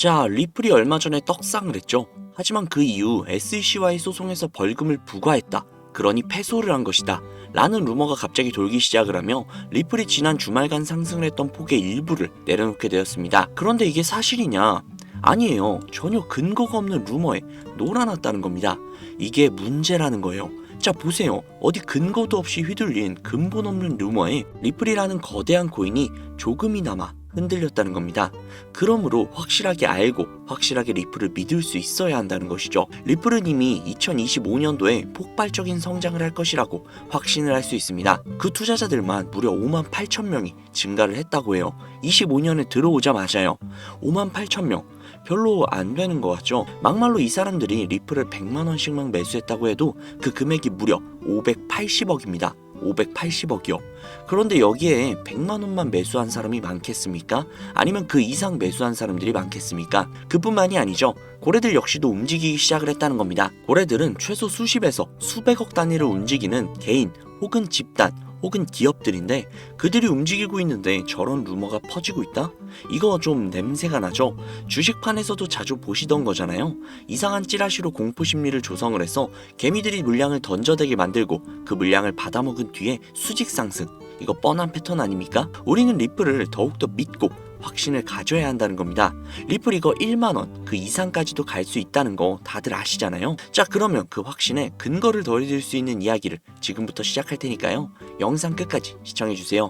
자, 리플이 얼마 전에 떡상을 했죠. 하지만 그 이후 SEC와의 소송에서 벌금을 부과했다. 그러니 패소를 한 것이다. 라는 루머가 갑자기 돌기 시작을 하며 리플이 지난 주말간 상승을 했던 폭의 일부를 내려놓게 되었습니다. 그런데 이게 사실이냐? 아니에요. 전혀 근거가 없는 루머에 놀아났다는 겁니다. 이게 문제라는 거예요. 자, 보세요. 어디 근거도 없이 휘둘린 근본 없는 루머에 리플이라는 거대한 코인이 조금이나마 흔들렸다는 겁니다. 그러므로 확실하게 알고 확실하게 리플을 믿을 수 있어야 한다는 것이죠. 리플은 이미 2025년도에 폭발적인 성장을 할 것이라고 확신을 할 수 있습니다. 그 투자자들만 무려 5만 8천 명이 증가를 했다고 해요. 25년에 들어오자마자요. 5만 8천 명. 별로 안 되는 것 같죠? 막말로 이 사람들이 리플을 100만 원씩만 매수했다고 해도 그 금액이 무려 580억입니다. 580억이요. 그런데 여기에 100만 원만 매수한 사람이 많겠습니까? 아니면 그 이상 매수한 사람들이 많겠습니까? 그뿐만이 아니죠. 고래들 역시도 움직이기 시작을 했다는 겁니다. 고래들은 최소 수십에서 수백억 단위를 움직이는 개인 혹은 집단 혹은 기업들인데 그들이 움직이고 있는데 저런 루머가 퍼지고 있다? 이거 좀 냄새가 나죠? 주식판에서도 자주 보시던 거잖아요. 이상한 찌라시로 공포 심리를 조성을 해서 개미들이 물량을 던져대게 만들고 그 물량을 받아먹은 뒤에 수직 상승. 이거 뻔한 패턴 아닙니까? 우리는 리플을 더욱더 믿고 확신을 가져야 한다는 겁니다. 리플 이거 1만원 그 이상까지도 갈 수 있다는 거 다들 아시잖아요. 자, 그러면 그 확신에 근거를 더해드릴 수 있는 이야기를 지금부터 시작할 테니까요. 영상 끝까지 시청해주세요.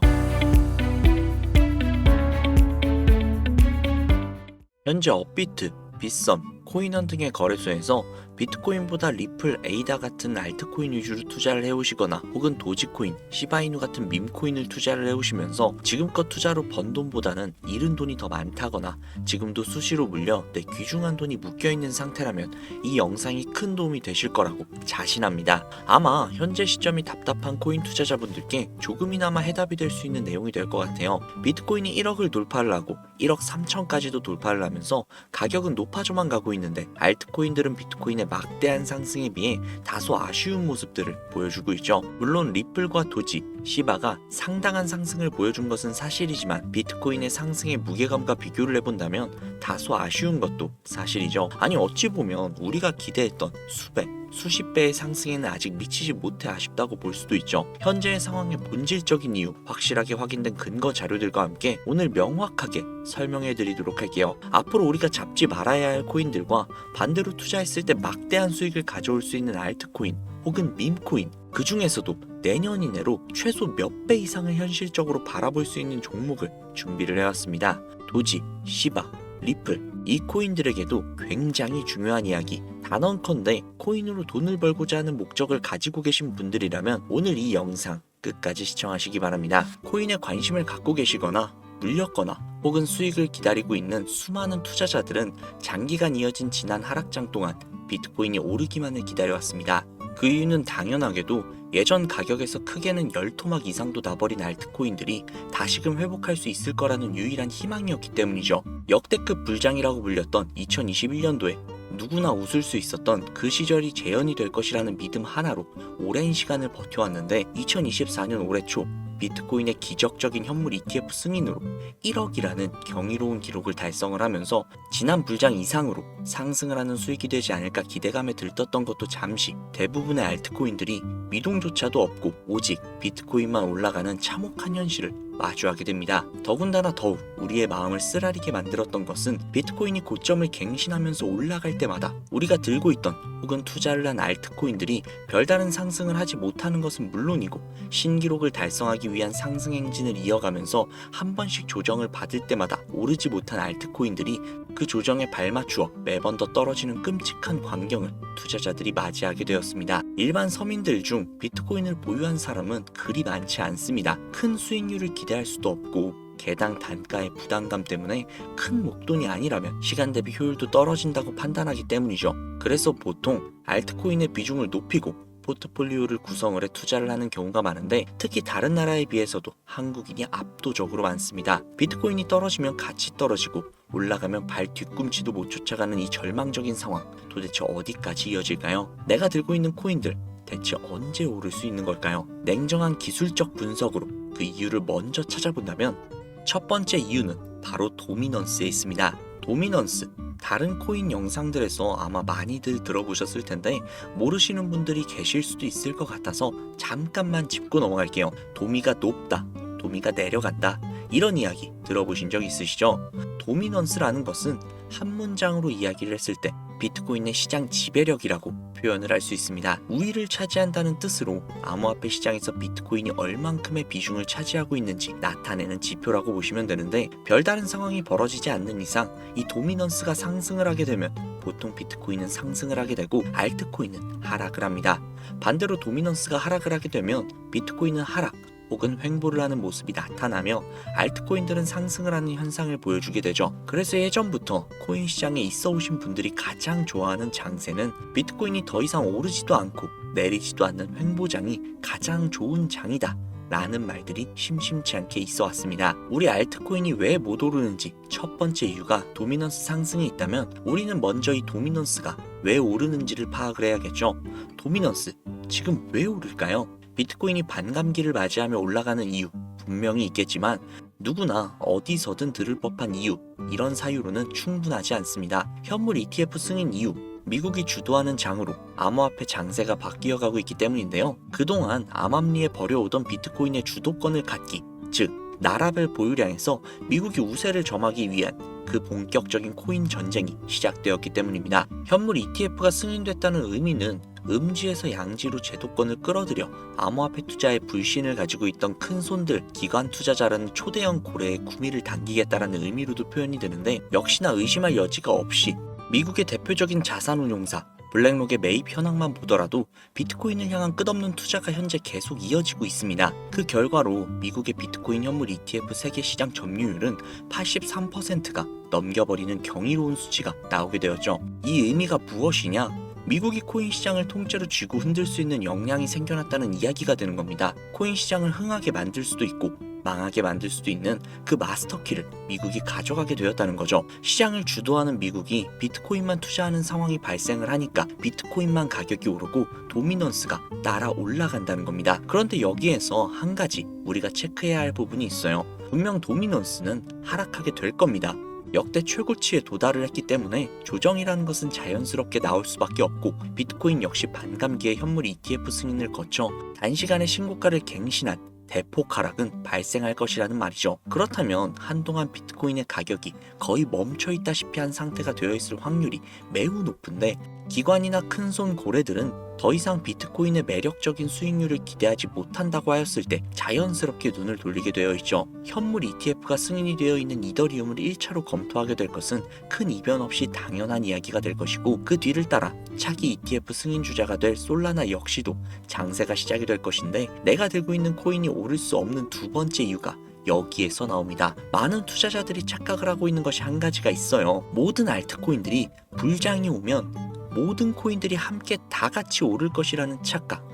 현재 업비트, 빗썸, 코인원 등의 거래소에서 비트코인보다 리플, 에이다 같은 알트코인 위주로 투자를 해오시거나 혹은 도지코인, 시바이누 같은 밈코인을 투자를 해오시면서 지금껏 투자로 번 돈보다는 잃은 돈이 더 많다거나 지금도 수시로 물려 내 귀중한 돈이 묶여있는 상태라면 이 영상이 큰 도움이 되실 거라고 자신합니다. 아마 현재 시점이 답답한 코인 투자자분들께 조금이나마 해답이 될 수 있는 내용이 될 것 같아요. 비트코인이 1억을 돌파를 하고 1억 3천까지도 돌파를 하면서 가격은 높아져만 가고 있는데 알트코인들은 비트코인의 막대한 상승에 비해 다소 아쉬운 모습들을 보여주고 있죠. 물론 리플과 도지, 시바가 상당한 상승을 보여준 것은 사실이지만 비트코인의 상승의 무게감과 비교를 해본다면 다소 아쉬운 것도 사실이죠. 아니 어찌 보면 우리가 기대했던 수백, 수십 배의 상승에는 아직 미치지 못해 아쉽다고 볼 수도 있죠. 현재의 상황의 본질적인 이유, 확실하게 확인된 근거 자료들과 함께 오늘 명확하게 설명해 드리도록 할게요. 앞으로 우리가 잡지 말아야 할 코인들과 반대로 투자했을 때 막대한 수익을 가져올 수 있는 알트코인 혹은 밈코인, 그 중에서도 내년 이내로 최소 몇 배 이상을 현실적으로 바라볼 수 있는 종목을 준비를 해왔습니다. 도지, 시바, 리플, 이 코인들에게도 굉장히 중요한 이야기. 단언컨대 코인으로 돈을 벌고자 하는 목적을 가지고 계신 분들이라면 오늘 이 영상 끝까지 시청하시기 바랍니다. 코인에 관심을 갖고 계시거나 물렸거나 혹은 수익을 기다리고 있는 수많은 투자자들은 장기간 이어진 지난 하락장 동안 비트코인이 오르기만을 기다려왔습니다. 그 이유는 당연하게도 예전 가격에서 크게는 10토막 이상도 나버린 알트코인들이 다시금 회복할 수 있을 거라는 유일한 희망이었기 때문이죠. 역대급 불장이라고 불렸던 2021년도에 누구나 웃을 수 있었던 그 시절이 재현이 될 것이라는 믿음 하나로 오랜 시간을 버텨왔는데 2024년 올해 초 비트코인의 기적적인 현물 ETF 승인으로 1억이라는 경이로운 기록을 달성을 하면서 지난 불장 이상으로 상승을 하는 수익이 되지 않을까 기대감에 들떴던 것도 잠시 대부분의 알트코인들이 미동조차도 없고 오직 비트코인만 올라가는 참혹한 현실을 마주하게 됩니다. 더군다나 더욱 우리의 마음을 쓰라리게 만들었던 것은 비트코인이 고점을 갱신하면서 올라갈 때마다 우리가 들고 있던 혹은 투자를 한 알트코인들이 별다른 상승을 하지 못하는 것은 물론이고 신기록을 달성하기 위한 상승 행진을 이어가면서 한 번씩 조정을 받을 때마다 오르지 못한 알트코인들이 그 조정에 발맞추어 매번 더 떨어지는 끔찍한 광경을 투자자들이 맞이하게 되었습니다. 일반 서민들 중 비트코인을 보유한 사람은 그리 많지 않습니다. 큰 수익률을 기대할 수도 없고 개당 단가의 부담감 때문에 큰 목돈이 아니라면 시간 대비 효율도 떨어진다고 판단하기 때문이죠. 그래서 보통 알트코인의 비중을 높이고 포트폴리오를 구성을 해 투자를 하는 경우가 많은데 특히 다른 나라에 비해서도 한국인이 압도적으로 많습니다. 비트코인이 떨어지면 같이 떨어지고 올라가면 발 뒤꿈치도 못 쫓아가는 이 절망적인 상황, 도대체 어디까지 이어질까요? 내가 들고 있는 코인들 대체 언제 오를 수 있는 걸까요? 냉정한 기술적 분석으로 그 이유를 먼저 찾아본다면 첫 번째 이유는 바로 도미넌스에 있습니다. 도미넌스, 다른 코인 영상들에서 아마 많이들 들어보셨을 텐데 모르시는 분들이 계실 수도 있을 것 같아서 잠깐만 짚고 넘어갈게요. 도미가 높다, 도미가 내려간다, 이런 이야기 들어보신 적 있으시죠? 도미넌스라는 것은 한 문장으로 이야기를 했을 때 비트코인의 시장 지배력이라고 표현을 할 수 있습니다. 우위를 차지한다는 뜻으로 암호화폐 시장에서 비트코인이 얼만큼의 비중을 차지하고 있는지 나타내는 지표라고 보시면 되는데, 별다른 상황이 벌어지지 않는 이상 이 도미넌스가 상승을 하게 되면 보통 비트코인은 상승을 하게 되고 알트코인은 하락을 합니다. 반대로 도미넌스가 하락을 하게 되면 비트코인은 하락 혹은 횡보를 하는 모습이 나타나며 알트코인들은 상승을 하는 현상을 보여주게 되죠. 그래서 예전부터 코인 시장에 있어 오신 분들이 가장 좋아하는 장세는 비트코인이 더 이상 오르지도 않고 내리지도 않는 횡보장이 가장 좋은 장이다 라는 말들이 심심치 않게 있어 왔습니다. 우리 알트코인이 왜 못 오르는지 첫 번째 이유가 도미넌스 상승이 있다면 우리는 먼저 이 도미넌스가 왜 오르는지를 파악을 해야겠죠. 도미넌스, 지금 왜 오를까요? 비트코인이 반감기를 맞이하며 올라가는 이유 분명히 있겠지만 누구나 어디서든 들을 법한 이유, 이런 사유로는 충분하지 않습니다. 현물 ETF 승인 이유, 미국이 주도하는 장으로 암호화폐 장세가 바뀌어가고 있기 때문인데요. 그동안 암암리에 벌여오던 비트코인의 주도권을 갖기, 즉 나라별 보유량에서 미국이 우세를 점하기 위한 그 본격적인 코인 전쟁이 시작되었기 때문입니다. 현물 ETF가 승인됐다는 의미는 음지에서 양지로 제도권을 끌어들여 암호화폐 투자에 불신을 가지고 있던 큰손들, 기관 투자자라는 초대형 고래의 구미를 당기겠다라는 의미로도 표현이 되는데, 역시나 의심할 여지가 없이 미국의 대표적인 자산운용사 블랙록의 매입 현황만 보더라도 비트코인을 향한 끝없는 투자가 현재 계속 이어지고 있습니다. 그 결과로 미국의 비트코인 현물 ETF 세계 시장 점유율은 83%가 넘겨버리는 경이로운 수치가 나오게 되었죠. 이 의미가 무엇이냐? 미국이 코인 시장을 통째로 쥐고 흔들 수 있는 역량이 생겨났다는 이야기가 되는 겁니다. 코인 시장을 흥하게 만들 수도 있고 망하게 만들 수도 있는 그 마스터키를 미국이 가져가게 되었다는 거죠. 시장을 주도하는 미국이 비트코인만 투자하는 상황이 발생을 하니까 비트코인만 가격이 오르고 도미넌스가 따라 올라간다는 겁니다. 그런데 여기에서 한 가지 우리가 체크해야 할 부분이 있어요. 분명 도미넌스는 하락하게 될 겁니다. 역대 최고치에 도달을 했기 때문에 조정이라는 것은 자연스럽게 나올 수밖에 없고, 비트코인 역시 반감기에 현물 ETF 승인을 거쳐 단시간에 신고가를 갱신한 대폭 하락은 발생할 것이라는 말이죠. 그렇다면 한동안 비트코인의 가격이 거의 멈춰있다시피 한 상태가 되어 있을 확률이 매우 높은데, 기관이나 큰손 고래들은 더 이상 비트코인의 매력적인 수익률을 기대하지 못한다고 하였을 때 자연스럽게 눈을 돌리게 되어 있죠. 현물 ETF가 승인이 되어 있는 이더리움을 1차로 검토하게 될 것은 큰 이변 없이 당연한 이야기가 될 것이고, 그 뒤를 따라 차기 ETF 승인 주자가 될 솔라나 역시도 장세가 시작이 될 것인데, 내가 들고 있는 코인이 오를 수 없는 두 번째 이유가 여기에서 나옵니다. 많은 투자자들이 착각을 하고 있는 것이 한 가지가 있어요. 모든 알트코인들이 불장이 오면 모든 코인들이 함께 다 같이 오를 것이라는 착각.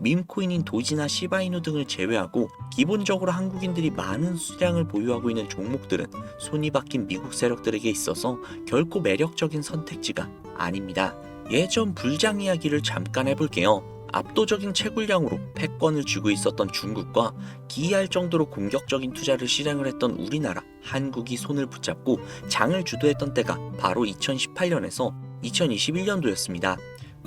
밈코인인 도지나 시바이누 등을 제외하고 기본적으로 한국인들이 많은 수량을 보유하고 있는 종목들은 손이 바뀐 미국 세력들에게 있어서 결코 매력적인 선택지가 아닙니다. 예전 불장 이야기를 잠깐 해볼게요. 압도적인 채굴량으로 패권을 쥐고 있었던 중국과 기이할 정도로 공격적인 투자를 실행을 했던 우리나라, 한국이 손을 붙잡고 장을 주도했던 때가 바로 2018년에서 2021년도였습니다.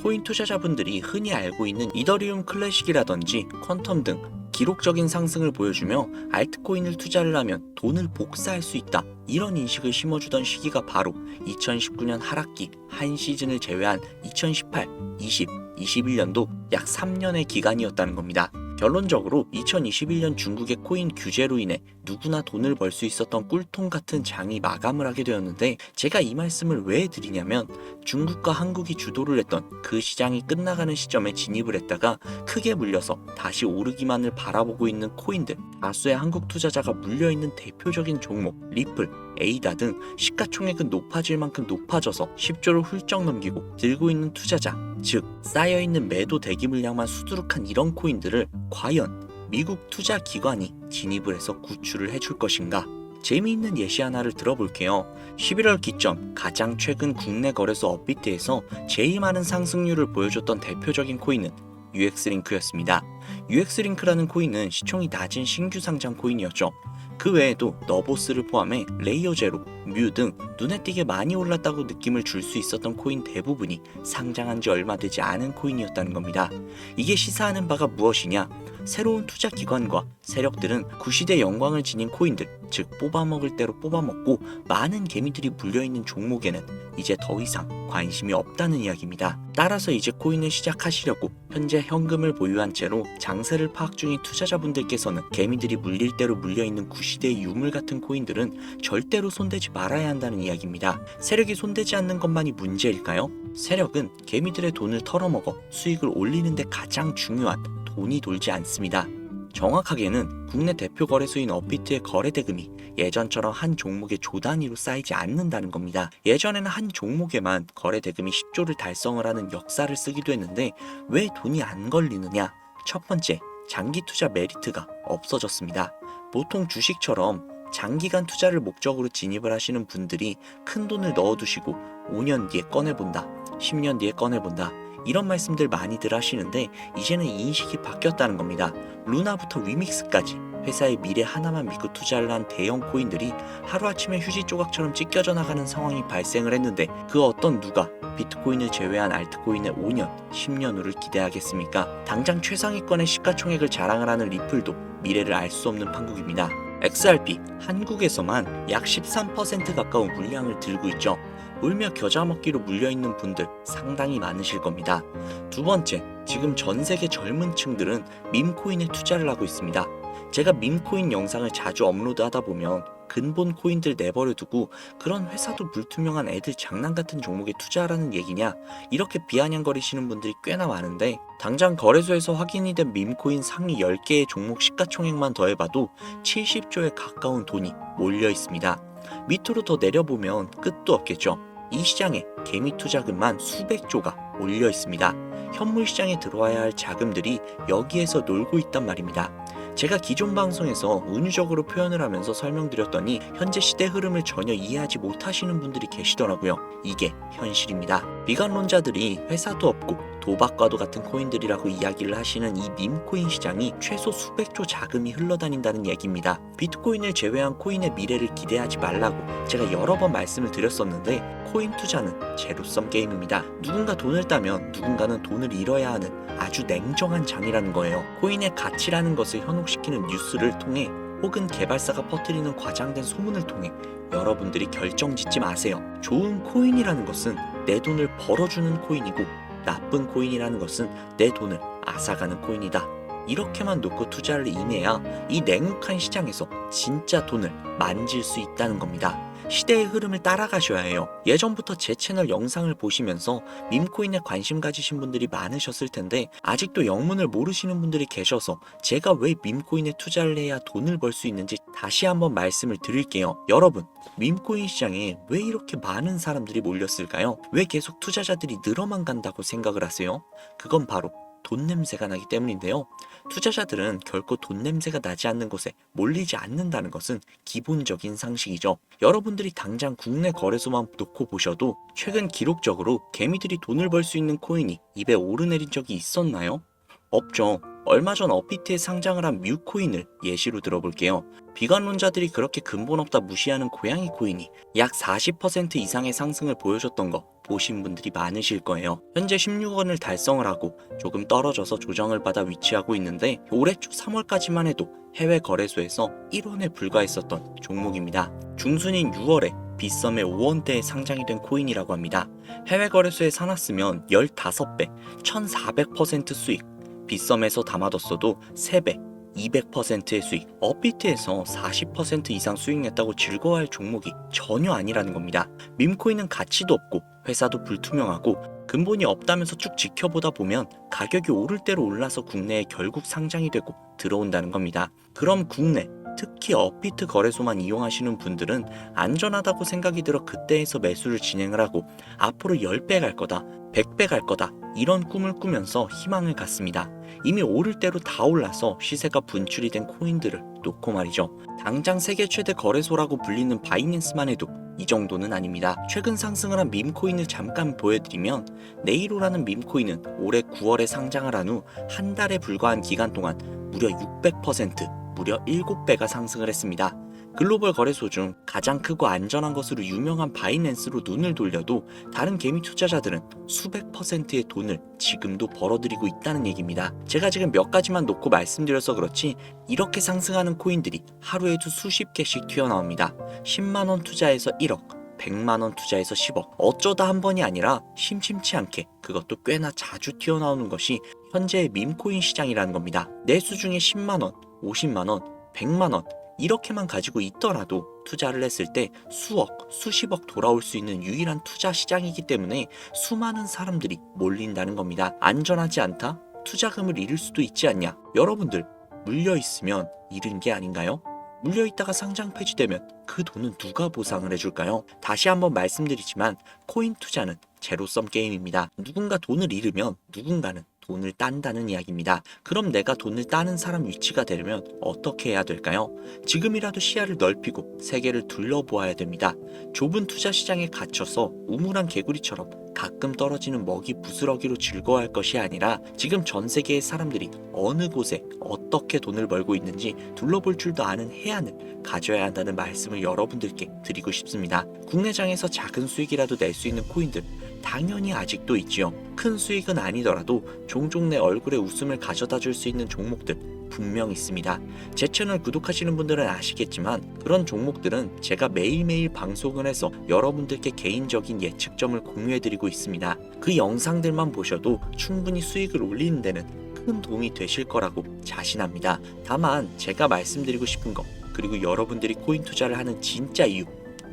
코인 투자자분들이 흔히 알고 있는 이더리움 클래식이라든지 퀀텀 등 기록적인 상승을 보여주며 알트코인을 투자를 하면 돈을 복사할 수 있다, 이런 인식을 심어주던 시기가 바로 2019년 하락기 한 시즌을 제외한 2018, 20, 21년도 약 3년의 기간이었다는 겁니다. 결론적으로 2021년 중국의 코인 규제로 인해 누구나 돈을 벌 수 있었던 꿀통 같은 장이 마감을 하게 되었는데, 제가 이 말씀을 왜 드리냐면 중국과 한국이 주도를 했던 그 시장이 끝나가는 시점에 진입을 했다가 크게 물려서 다시 오르기만을 바라보고 있는 코인들, 다수의 한국 투자자가 물려있는 대표적인 종목 리플, 에이다 등 시가총액은 높아질 만큼 높아져서 10조를 훌쩍 넘기고 들고 있는 투자자, 즉 쌓여있는 매도 대기 물량만 수두룩한 이런 코인들을 과연 미국 투자 기관이 진입을 해서 구출을 해줄 것인가? 재미있는 예시 하나를 들어볼게요. 11월 기점 가장 최근 국내 거래소 업비트에서 제일 많은 상승률을 보여줬던 대표적인 코인은 UX링크였습니다. UX링크라는 코인은 시총이 낮은 신규 상장 코인이었죠. 그 외에도 너보스를 포함해 레이어 제로, 뮤 등 눈에 띄게 많이 올랐다고 느낌을 줄 수 있었던 코인 대부분이 상장한 지 얼마 되지 않은 코인이었다는 겁니다. 이게 시사하는 바가 무엇이냐? 새로운 투자 기관과 세력들은 구시대 영광을 지닌 코인들, 즉 뽑아먹을 대로 뽑아먹고 많은 개미들이 물려있는 종목에는 이제 더 이상 관심이 없다는 이야기입니다. 따라서 이제 코인을 시작하시려고 현재 현금을 보유한 채로 장세를 파악 중인 투자자분들께서는 개미들이 물릴 대로 물려있는 구시대의 유물 같은 코인들은 절대로 손대지 말아야 한다는 이야기입니다. 세력이 손대지 않는 것만이 문제일까요? 세력은 개미들의 돈을 털어먹어 수익을 올리는 데 가장 중요한 돈이 돌지 않습니다. 정확하게는 국내 대표 거래소인 업비트의 거래 대금이 예전처럼 한 종목의 조 단위로 쌓이지 않는다는 겁니다. 예전에는 한 종목에만 거래 대금이 10조를 달성을 하는 역사를 쓰기도 했는데 왜 돈이 안 걸리느냐? 첫 번째, 장기 투자 메리트가 없어졌습니다. 보통 주식처럼 장기간 투자를 목적으로 진입을 하시는 분들이 큰 돈을 넣어두시고 5년 뒤에 꺼내본다, 10년 뒤에 꺼내본다, 이런 말씀들 많이들 하시는데 이제는 인식이 바뀌었다는 겁니다. 루나부터 위믹스까지 회사의 미래 하나만 믿고 투자를 한 대형 코인들이 하루아침에 휴지 조각처럼 찢겨져 나가는 상황이 발생을 했는데 그 어떤 누가 비트코인을 제외한 알트코인의 5년, 10년 후를 기대하겠습니까? 당장 최상위권의 시가총액을 자랑을 하는 리플도 미래를 알 수 없는 판국입니다. XRP, 한국에서만 약 13% 가까운 물량을 들고 있죠. 울며 겨자 먹기로 물려있는 분들 상당히 많으실 겁니다. 두 번째, 지금 전 세계 젊은 층들은 밈코인에 투자를 하고 있습니다. 제가 밈코인 영상을 자주 업로드하다 보면 근본 코인들 내버려 두고 그런 회사도 불투명한 애들 장난 같은 종목에 투자하라는 얘기냐, 이렇게 비아냥거리시는 분들이 꽤나 많은데 당장 거래소에서 확인이 된 밈코인 상위 10개의 종목 시가총액만 더해봐도 70조에 가까운 돈이 몰려 있습니다. 밑으로 더 내려보면 끝도 없겠죠. 이 시장에 개미 투자금만 수백조가 몰려 있습니다. 현물 시장에 들어와야 할 자금들이 여기에서 놀고 있단 말입니다. 제가 기존 방송에서 은유적으로 표현을 하면서 설명드렸더니 현재 시대 흐름을 전혀 이해하지 못하시는 분들이 계시더라고요. 이게 현실입니다. 비관론자들이 회사도 없고 도박과도 같은 코인들이라고 이야기를 하시는 이 밈코인 시장이 최소 수백조 자금이 흘러다닌다는 얘기입니다. 비트코인을 제외한 코인의 미래를 기대하지 말라고 제가 여러 번 말씀을 드렸었는데 코인 투자는 제로섬 게임입니다. 누군가 돈을 따면 누군가는 돈을 잃어야 하는 아주 냉정한 장이라는 거예요. 코인의 가치라는 것을 현혹시키는 뉴스를 통해 혹은 개발사가 퍼뜨리는 과장된 소문을 통해 여러분들이 결정짓지 마세요. 좋은 코인이라는 것은 내 돈을 벌어주는 코인이고 나쁜 코인이라는 것은 내 돈을 앗아가는 코인이다. 이렇게만 놓고 투자를 임해야 이 냉혹한 시장에서 진짜 돈을 만질 수 있다는 겁니다. 시대의 흐름을 따라가셔야 해요. 예전부터 제 채널 영상을 보시면서 밈코인에 관심 가지신 분들이 많으셨을 텐데 아직도 영문을 모르시는 분들이 계셔서 제가 왜 밈코인에 투자를 해야 돈을 벌 수 있는지 다시 한번 말씀을 드릴게요. 여러분, 밈코인 시장에 왜 이렇게 많은 사람들이 몰렸을까요? 왜 계속 투자자들이 늘어만 간다고 생각을 하세요? 그건 바로 돈 냄새가 나기 때문인데요. 투자자들은 결코 돈 냄새가 나지 않는 곳에 몰리지 않는다는 것은 기본적인 상식이죠. 여러분들이 당장 국내 거래소만 놓고 보셔도 최근 기록적으로 개미들이 돈을 벌 수 있는 코인이 입에 오르내린 적이 있었나요? 없죠. 얼마 전 업비트에 상장을 한 뮤코인을 예시로 들어볼게요. 비관론자들이 그렇게 근본 없다 무시하는 고양이 코인이 약 40% 이상의 상승을 보여줬던 거 보신 분들이 많으실 거예요. 현재 16원을 달성을 하고 조금 떨어져서 조정을 받아 위치하고 있는데 올해 초 3월까지만 해도 해외 거래소에서 1원에 불과했었던 종목입니다. 중순인 6월에 빗썸의 5원대에 상장이 된 코인이라고 합니다. 해외 거래소에 사놨으면 15배, 1400% 수익, 빗썸에서 담아뒀어도 3배, 200%의 수익, 업비트에서 40% 이상 수익 냈다고 즐거워할 종목이 전혀 아니라는 겁니다. 밈코인은 가치도 없고 회사도 불투명하고 근본이 없다면서 쭉 지켜보다 보면 가격이 오를 대로 올라서 국내에 결국 상장이 되고 들어온다는 겁니다. 그럼 국내, 특히 업비트 거래소만 이용하시는 분들은 안전하다고 생각이 들어 그때에서 매수를 진행을 하고 앞으로 10배 갈 거다, 100배 갈 거다, 이런 꿈을 꾸면서 희망을 갖습니다. 이미 오를 대로 다 올라서 시세가 분출이 된 코인들을 놓고 말이죠. 당장 세계 최대 거래소라고 불리는 바이낸스만 해도 이 정도는 아닙니다. 최근 상승을 한 밈코인을 잠깐 보여드리면 네이로라는 밈코인은 올해 9월에 상장을 한 후 한 달에 불과한 기간 동안 무려 600%, 무려 7배가 상승을 했습니다. 글로벌 거래소 중 가장 크고 안전한 것으로 유명한 바이낸스로 눈을 돌려도 다른 개미 투자자들은 수백 퍼센트의 돈을 지금도 벌어들이고 있다는 얘기입니다. 제가 지금 몇 가지만 놓고 말씀드려서 그렇지 이렇게 상승하는 코인들이 하루에도 수십 개씩 튀어나옵니다. 10만원 투자해서 1억, 100만원 투자해서 10억, 어쩌다 한 번이 아니라 심심치 않게 그것도 꽤나 자주 튀어나오는 것이 현재의 밈코인 시장이라는 겁니다. 내수 중에 10만원, 50만원, 100만원 이렇게만 가지고 있더라도 투자를 했을 때 수억, 수십억 돌아올 수 있는 유일한 투자 시장이기 때문에 수많은 사람들이 몰린다는 겁니다. 안전하지 않다? 투자금을 잃을 수도 있지 않냐? 여러분들 물려있으면 잃은 게 아닌가요? 물려있다가 상장 폐지되면 그 돈은 누가 보상을 해줄까요? 다시 한번 말씀드리지만 코인 투자는 제로섬 게임입니다. 누군가 돈을 잃으면 누군가는 돈을 딴다는 이야기입니다. 그럼 내가 돈을 따는 사람 위치가 되려면 어떻게 해야 될까요? 지금이라도 시야를 넓히고 세계를 둘러보아야 됩니다. 좁은 투자 시장에 갇혀서 우물한 개구리처럼 가끔 떨어지는 먹이 부스러기로 즐거워할 것이 아니라 지금 전 세계의 사람들이 어느 곳에 어떻게 돈을 벌고 있는지 둘러볼 줄도 아는 해안을 가져야 한다는 말씀을 여러분들께 드리고 싶습니다. 국내장에서 작은 수익이라도 낼 수 있는 코인들 당연히 아직도 있지요. 큰 수익은 아니더라도 종종 내 얼굴에 웃음을 가져다 줄 수 있는 종목들 분명 있습니다. 제 채널 구독하시는 분들은 아시겠지만 그런 종목들은 제가 매일매일 방송을 해서 여러분들께 개인적인 예측점을 공유해드리고 있습니다. 그 영상들만 보셔도 충분히 수익을 올리는 데는 큰 도움이 되실 거라고 자신합니다. 다만 제가 말씀드리고 싶은 거 그리고 여러분들이 코인 투자를 하는 진짜 이유,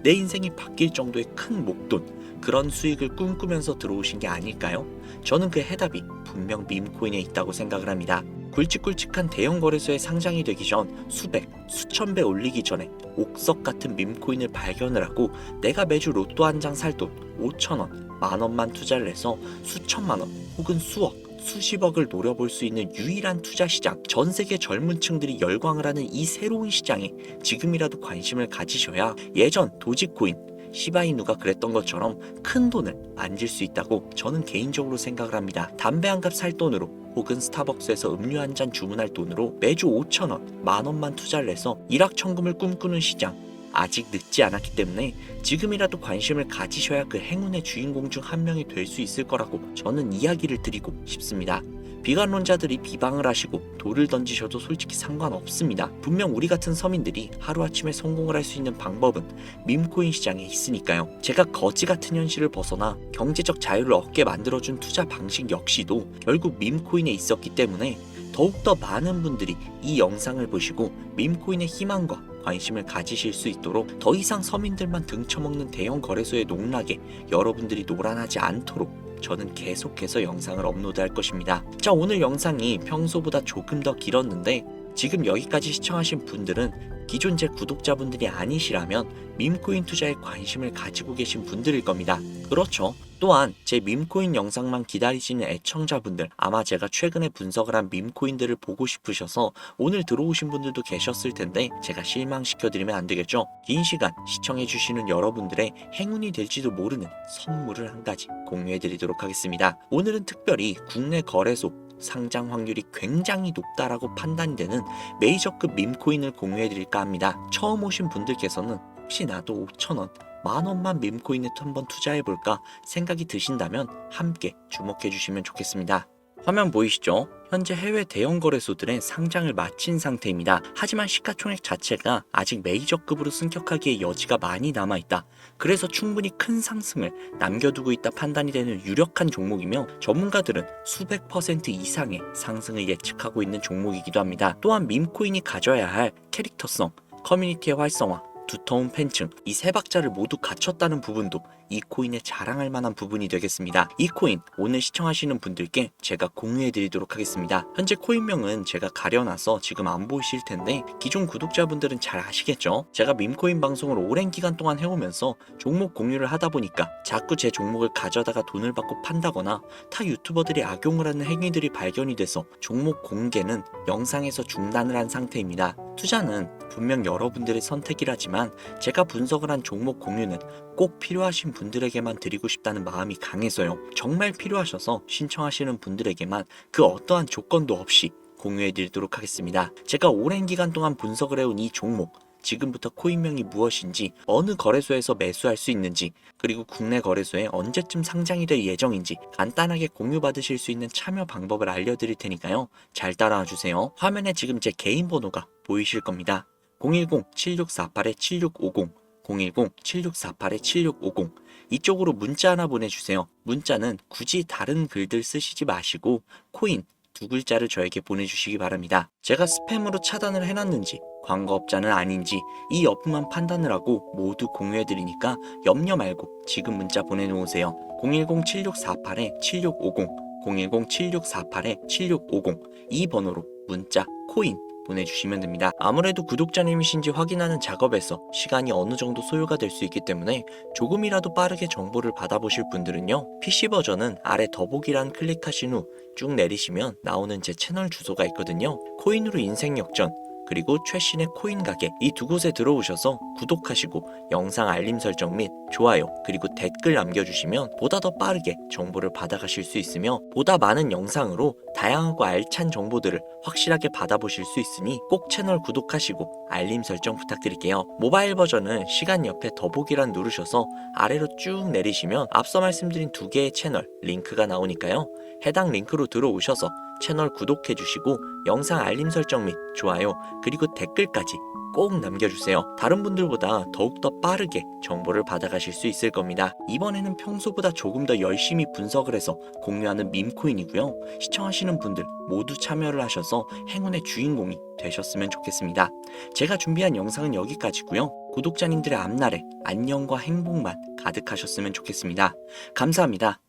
내 인생이 바뀔 정도의 큰 목돈, 그런 수익을 꿈꾸면서 들어오신 게 아닐까요? 저는 그 해답이 분명 밈코인에 있다고 생각을 합니다. 굵직굵직한 대형 거래소에 상장이 되기 전 수백, 수천 배 올리기 전에 옥석 같은 밈코인을 발견을 하고 내가 매주 로또 한 장 살 돈 5천원, 만원만 투자를 해서 수천만원 혹은 수억, 수십억을 노려볼 수 있는 유일한 투자 시장, 전 세계 젊은 층들이 열광을 하는 이 새로운 시장에 지금이라도 관심을 가지셔야 예전 도지코인, 시바이누가 그랬던 것처럼 큰 돈을 만질 수 있다고 저는 개인적으로 생각을 합니다. 담배 한 갑 살 돈으로 혹은 스타벅스에서 음료 한 잔 주문할 돈으로 매주 5천원, 만원만 투자를 해서 일확천금을 꿈꾸는 시장, 아직 늦지 않았기 때문에 지금이라도 관심을 가지셔야 그 행운의 주인공 중 한 명이 될 수 있을 거라고 저는 이야기를 드리고 싶습니다. 비관론자들이 비방을 하시고 돌을 던지셔도 솔직히 상관없습니다. 분명 우리 같은 서민들이 하루아침에 성공을 할 수 있는 방법은 밈코인 시장에 있으니까요. 제가 거지 같은 현실을 벗어나 경제적 자유를 얻게 만들어준 투자 방식 역시도 결국 밈코인에 있었기 때문에 더욱더 많은 분들이 이 영상을 보시고 밈코인의 희망과 관심을 가지실 수 있도록 더 이상 서민들만 등쳐먹는 대형 거래소의 농락에 여러분들이 노란하지 않도록 저는 계속해서 영상을 업로드할 것입니다. 자, 오늘 영상이 평소보다 조금 더 길었는데 지금 여기까지 시청하신 분들은 기존 제 구독자분들이 아니시라면 밈코인 투자에 관심을 가지고 계신 분들일 겁니다. 그렇죠. 또한 제 밈코인 영상만 기다리시는 애청자분들, 아마 제가 최근에 분석을 한 밈코인들을 보고 싶으셔서 오늘 들어오신 분들도 계셨을 텐데 제가 실망시켜드리면 안 되겠죠. 긴 시간 시청해주시는 여러분들의 행운이 될지도 모르는 선물을 한 가지 공유해드리도록 하겠습니다. 오늘은 특별히 국내 거래소 상장 확률이 굉장히 높다라고 판단이 되는 메이저급 밈코인을 공유해드릴까 합니다. 처음 오신 분들께서는 혹시 나도 5천원, 만원만 밈코인에 한번 투자해볼까 생각이 드신다면 함께 주목해주시면 좋겠습니다. 화면 보이시죠? 현재 해외 대형 거래소들의 상장을 마친 상태입니다. 하지만 시가총액 자체가 아직 메이저급으로 승격하기에 여지가 많이 남아있다. 그래서 충분히 큰 상승을 남겨두고 있다 판단이 되는 유력한 종목이며 전문가들은 수백 퍼센트 이상의 상승을 예측하고 있는 종목이기도 합니다. 또한 밈코인이 가져야 할 캐릭터성, 커뮤니티의 활성화, 두터운 팬층, 이 세 박자를 모두 갖췄다는 부분도 이 코인에 자랑할 만한 부분이 되겠습니다. 이 코인 오늘 시청하시는 분들께 제가 공유해 드리도록 하겠습니다. 현재 코인명은 제가 가려놔서 지금 안 보이실 텐데 기존 구독자분들은 잘 아시겠죠? 제가 밈코인 방송을 오랜 기간 동안 해오면서 종목 공유를 하다 보니까 자꾸 제 종목을 가져다가 돈을 받고 판다거나 타 유튜버들이 악용을 하는 행위들이 발견이 돼서 종목 공개는 영상에서 중단을 한 상태입니다. 투자는 분명 여러분들의 선택이라지만 제가 분석을 한 종목 공유는 꼭 필요하신 분들에게만 드리고 싶다는 마음이 강해서요. 정말 필요하셔서 신청하시는 분들에게만 그 어떠한 조건도 없이 공유해드리도록 하겠습니다. 제가 오랜 기간 동안 분석을 해온 이 종목, 지금부터 코인명이 무엇인지, 어느 거래소에서 매수할 수 있는지, 그리고 국내 거래소에 언제쯤 상장이 될 예정인지 간단하게 공유받으실 수 있는 참여 방법을 알려드릴 테니까요. 잘 따라와 주세요. 화면에 지금 제 개인 번호가 보이실 겁니다. 010-7648-7650, 010-7648-7650 이쪽으로 문자 하나 보내주세요. 문자는 굳이 다른 글들 쓰시지 마시고 코인 두 글자를 저에게 보내주시기 바랍니다. 제가 스팸으로 차단을 해놨는지 광고업자는 아닌지 이 여부만 판단을 하고 모두 공유해드리니까 염려 말고 지금 문자 보내놓으세요. 010-7648-7650, 010-7648-7650 이 번호로 문자 코인 보내주시면 됩니다. 아무래도 구독자님이신지 확인하는 작업에서 시간이 어느 정도 소요가 될 수 있기 때문에 조금이라도 빠르게 정보를 받아보실 분들은요, PC 버전은 아래 더보기란 클릭하신 후 쭉 내리시면 나오는 제 채널 주소가 있거든요. 코인으로 인생 역전, 그리고 최신의 코인 가게 이 두 곳에 들어오셔서 구독하시고 영상 알림 설정 및 좋아요 그리고 댓글 남겨주시면 보다 더 빠르게 정보를 받아가실 수 있으며 보다 많은 영상으로 다양하고 알찬 정보들을 확실하게 받아보실 수 있으니 꼭 채널 구독하시고 알림 설정 부탁드릴게요. 모바일 버전은 시간 옆에 더보기란 누르셔서 아래로 쭉 내리시면 앞서 말씀드린 두 개의 채널 링크가 나오니까요. 해당 링크로 들어오셔서 채널 구독해주시고 영상 알림 설정 및 좋아요 그리고 댓글까지 꼭 남겨주세요. 다른 분들보다 더욱더 빠르게 정보를 받아가실 수 있을 겁니다. 이번에는 평소보다 조금 더 열심히 분석을 해서 공유하는 밈코인이고요. 시청하시는 분들 모두 참여를 하셔서 행운의 주인공이 되셨으면 좋겠습니다. 제가 준비한 영상은 여기까지고요. 구독자님들의 앞날에 안녕과 행복만 가득하셨으면 좋겠습니다. 감사합니다.